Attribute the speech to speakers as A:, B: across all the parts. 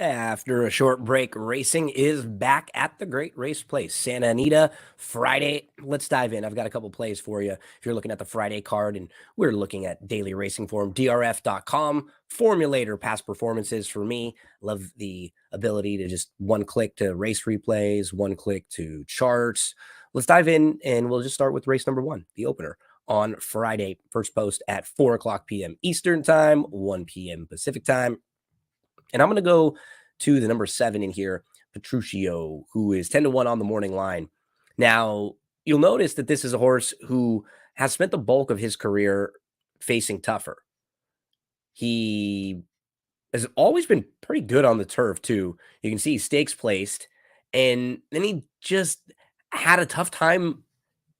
A: After a short break, racing is back at the Great Race Place, Santa Anita, Friday. Let's dive in. I've got a couple plays for you. If you're looking at the Friday card, and we're looking at daily racing form, drf.com, formulator past performances for me. Love the ability to just one click to race replays, one click to charts. Let's dive in, and we'll just start with race number one, the opener on Friday. First post at 4 o'clock p.m. Eastern Time, 1 p.m. Pacific Time. And I'm going to go to the number 7 in here, Petruccio, who is 10-1 on the morning line. Now, you'll notice that this is a horse who has spent the bulk of his career facing tougher. He has always been pretty good on the turf, too. You can see he's stakes placed, and then he just had a tough time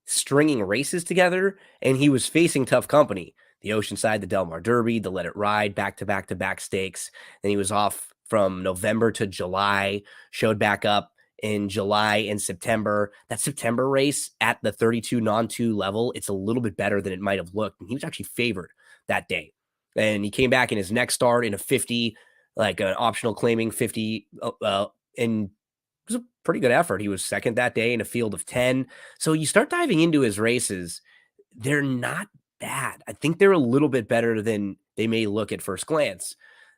A: stringing races together, and he was facing tough company. The Oceanside, the Del Mar Derby, the Let It Ride, back-to-back stakes. Then he was off from November to July, showed back up in July and September. That September race at the 32 non-2 level, it's a little bit better than it might have looked. And he was actually favored that day. And he came back in his next start in a 50, like an optional claiming 50, and it was a pretty good effort. He was second that day in a field of 10. So you start diving into his races, they're not bad. I think they're a little bit better than they may look at first glance.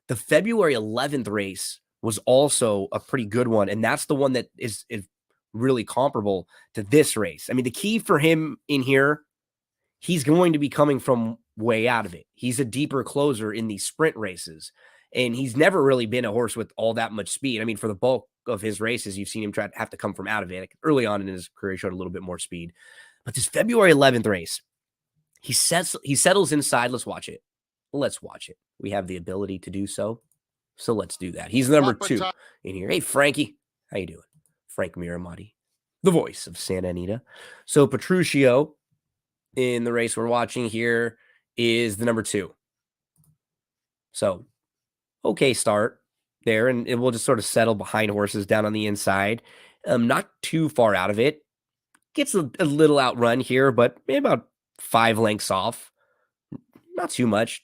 A: The February 11th race was also a pretty good one, and that's the one that is really comparable to this race. I mean, the key for him in here, he's going to be coming from way out of it. He's a deeper closer in these sprint races, and he's never really been a horse with all that much speed. I mean, for the bulk of his races, you've seen him have to come from out of it. Early on in his career, he showed a little bit more speed. But this February 11th race, he settles inside. Let's watch it. We have the ability to do so. So let's do that. He's number 2 in here. Hey, Frankie. How you doing? Frank Miramati, the voice of Santa Anita. So Petruccio in the race we're watching here is the number 2. So, okay start there, and it will just sort of settle behind horses down on the inside. Not too far out of it. Gets a little outrun here, but maybe about 5 lengths off. Not too much.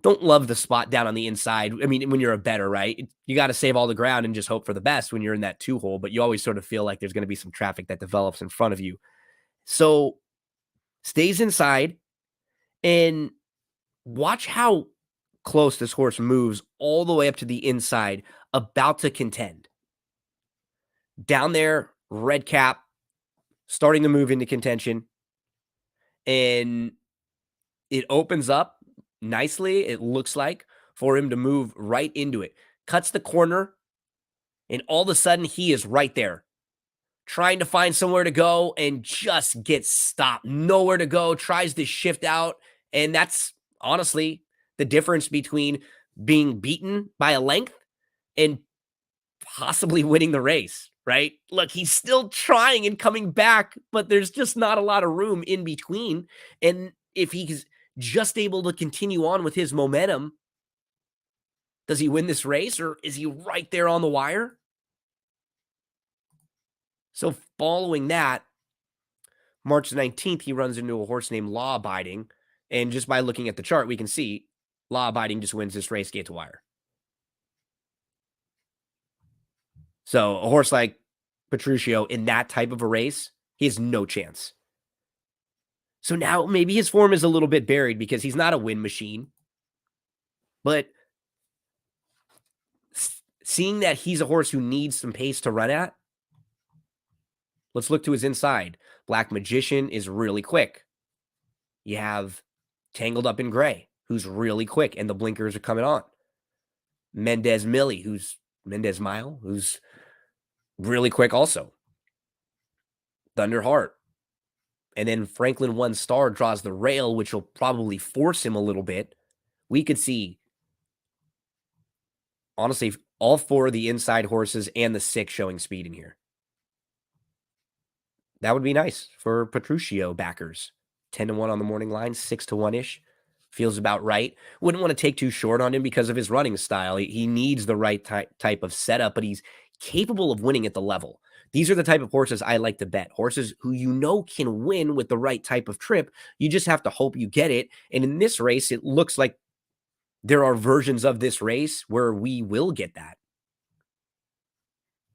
A: Don't love the spot down on the inside. I mean, when you're a bettor, right? You got to save all the ground and just hope for the best when you're in that 2 hole, but you always sort of feel like there's going to be some traffic that develops in front of you. So stays inside, and watch how close this horse moves all the way up to the inside, about to contend. Down there, red cap, starting to move into contention, and it opens up nicely, it looks like, for him to move right into it. Cuts the corner, and all of a sudden, he is right there, trying to find somewhere to go, and just gets stopped. Nowhere to go, tries to shift out, and that's honestly the difference between being beaten by a length and possibly winning the race, right? Look, he's still trying and coming back, but there's just not a lot of room in between. And if he's just able to continue on with his momentum, does he win this race, or is he right there on the wire? So following that, March 19th, he runs into a horse named Law Abiding. And just by looking at the chart, we can see Law Abiding just wins this race gate to wire. So a horse like Petruccio in that type of a race, he has no chance. So now maybe his form is a little bit buried because he's not a win machine. But seeing that he's a horse who needs some pace to run at, let's look to his inside. Black Magician is really quick. You have Tangled Up in Gray, who's really quick, and the blinkers are coming on. Mendez Mile, who's really quick also. Thunderheart. And then Franklin One Star draws the rail, which will probably force him a little bit. We could see, honestly, all 4 of the inside horses and the 6 showing speed in here. That would be nice for Petruccio backers. 10-1 on the morning line, 6-1-ish. Feels about right. Wouldn't want to take too short on him because of his running style. He needs the right type of setup, but he's capable of winning at the level. These are the type of horses I like to bet. Horses who you know can win with the right type of trip. You just have to hope you get it. And in this race, it looks like there are versions of this race where we will get that.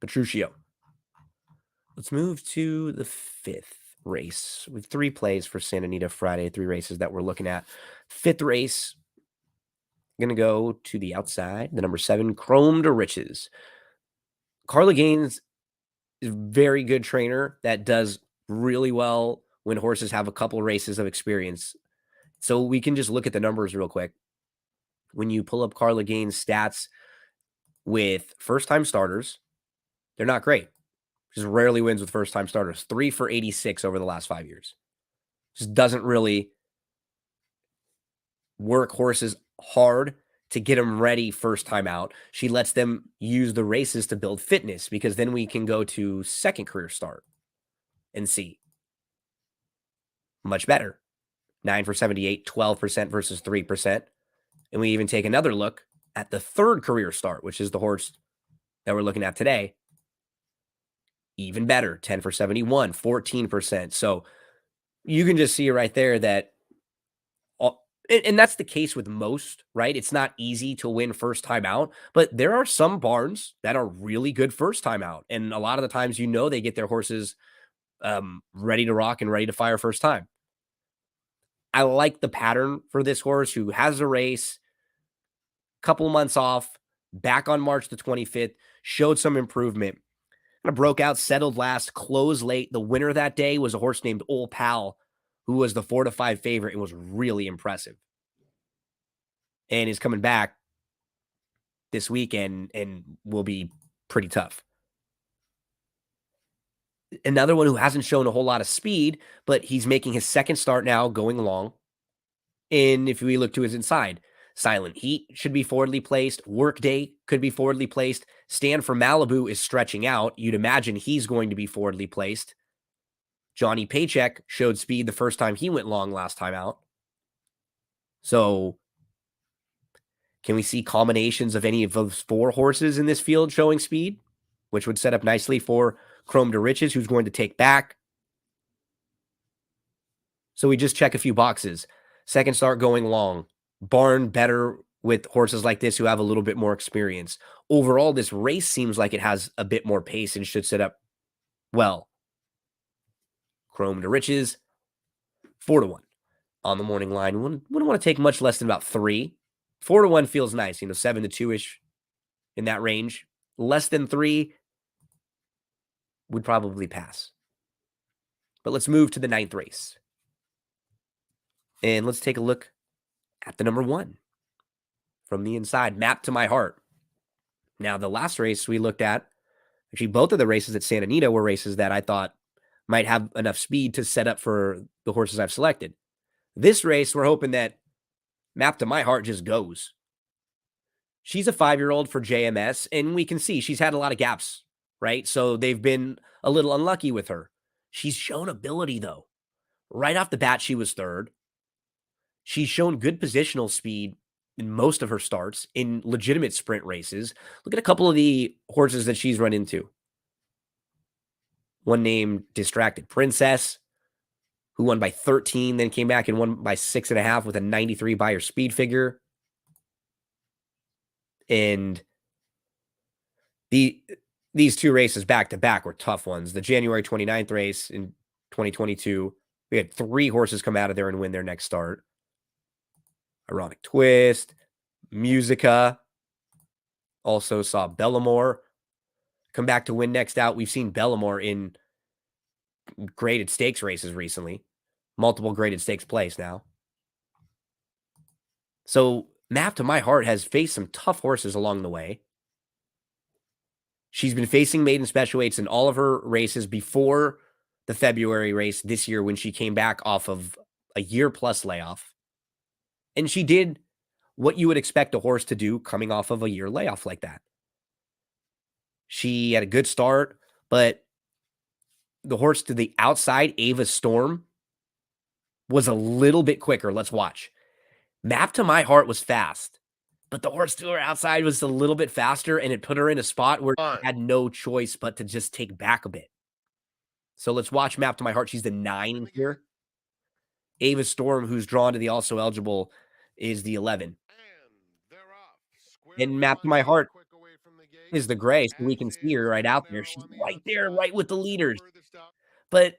A: Petruccio. Let's move to the 5th race. We have 3 plays for Santa Anita Friday, 3 races that we're looking at. 5th race, going to go to the outside, the number 7, Chrome to Riches. Carla Gaines is a very good trainer that does really well when horses have a couple races of experience. So we can just look at the numbers real quick. When you pull up Carla Gaines' stats with first-time starters, they're not great. Just rarely wins with first-time starters. 3 for 86 over the last 5 years. Just doesn't really work horses hard to get them ready first time out. She lets them use the races to build fitness, because then we can go to second career start and see. Much better. 9 for 78, 12% versus 3%. And we even take another look at the third career start, which is the horse that we're looking at today. Even better, 10 for 71, 14%. So you can just see right there that, and that's the case with most, right? It's not easy to win first time out, but there are some barns that are really good first time out. And a lot of the times, they get their horses ready to rock and ready to fire first time. I like the pattern for this horse who has a race, couple months off, back on March the 25th, showed some improvement. Kind of broke out, settled last, closed late. The winner that day was a horse named Ol Pal, who was the 4-5 favorite and was really impressive. And is coming back this weekend and will be pretty tough. Another one who hasn't shown a whole lot of speed, but he's making his second start now, going long. And if we look to his inside, Silent Heat should be forwardly placed. Workday could be forwardly placed. Stand for Malibu is stretching out. You'd imagine he's going to be forwardly placed. Johnny Paycheck showed speed the first time he went long last time out. So can we see combinations of any of those 4 horses in this field showing speed, which would set up nicely for Chrome to Riches, who's going to take back? So we just check a few boxes. Second start going long. Barn better with horses like this who have a little bit more experience. Overall, this race seems like it has a bit more pace and should set up well. Chrome to Riches, 4-1 on the morning line. Wouldn't want to take much less than about 3. 4-1 feels nice, 7-2-ish in that range. Less than 3 would probably pass. But let's move to the 9th race. And let's take a look at the number 1 from the inside, Map to My Heart. Now, the last race we looked at, actually both of the races at Santa Anita were races that I thought might have enough speed to set up for the horses I've selected. This race, we're hoping that Map to My Heart just goes. She's a 5-year-old for JMS, and we can see she's had a lot of gaps, right? So they've been a little unlucky with her. She's shown ability, though. Right off the bat, she was 3rd. She's shown good positional speed in most of her starts in legitimate sprint races. Look at a couple of the horses that she's run into. One named Distracted Princess, who won by 13, then came back and won by 6.5 with a 93 Beyer speed figure. And these 2 races back-to-back were tough ones. The January 29th race in 2022, we had 3 horses come out of there and win their next start. Ironic Twist, Musica, also saw Bellamore come back to win next out. We've seen Bellamore in graded stakes races recently. Multiple graded stakes plays now. So Map to My Heart has faced some tough horses along the way. She's been facing maiden special weights in all of her races before the February race this year when she came back off of a year-plus layoff. And she did what you would expect a horse to do coming off of a year layoff like that. She had a good start, but the horse to the outside, Ava Storm, was a little bit quicker. Let's watch. Map to My Heart was fast, but the horse to her outside was a little bit faster, and it put her in a spot where she had no choice but to just take back a bit. So let's watch Map to My Heart. She's the 9 here. Ava Storm, who's drawn to the also eligible, is the 11. And Map to My Heart is the gray, so we
B: as
A: can see her
B: is
A: right
B: the
A: out there.
B: narrow
A: She's
B: on the
A: right there,
B: outside.
A: right with the
B: The
A: leaders.
B: furthest out.
A: But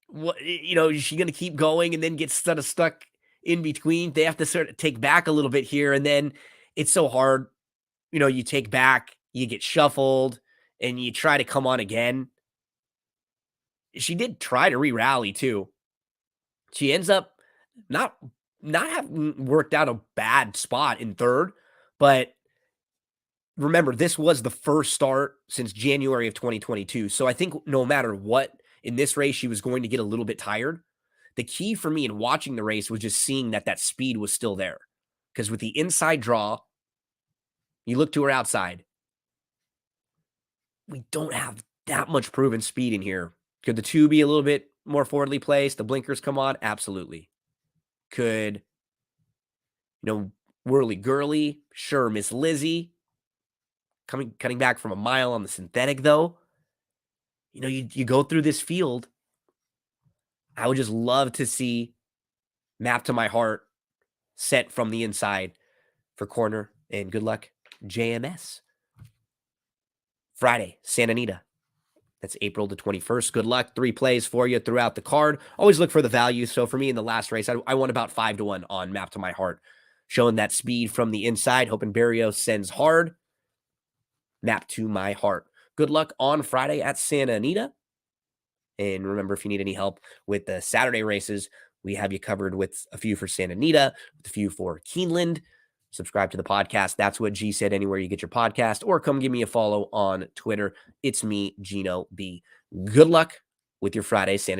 A: what is she gonna keep going and then get sort of stuck in between? They have to sort of take back a little bit here, and then it's so hard. You take back, you get shuffled, and you try to come on again. She did try to re-rally too. She ends up not not having worked out a bad spot in third, but remember, this was the first start since January of 2022. So I think no matter what in this race, she was going to get a little bit tired. The key for me in watching the race was just seeing that speed was still there. Because with the inside draw, you look to her outside. We don't have that much proven speed in here. Could the two be a little bit more forwardly placed? The blinkers come on? Absolutely. Could, Whirly Girly? Sure. Miss Lizzie cutting back from a mile on the synthetic, though. You go through this field. I would just love to see Map to My Heart set from the inside for corner. And good luck, JMS. Friday, Santa Anita. That's April the 21st. Good luck. 3 plays for you throughout the card. Always look for the value. So for me in the last race, I won about 5-1 on Map to My Heart, showing that speed from the inside. Hoping Barrios sends hard. Map to My Heart. Good luck on Friday at Santa Anita. And remember, if you need any help with the Saturday races, we have you covered with a few for Santa Anita, with a few for Keeneland. Subscribe to the podcast. That's what G said anywhere you get your podcast, or come give me a follow on Twitter. It's me, Gino B. Good luck with your Friday Santa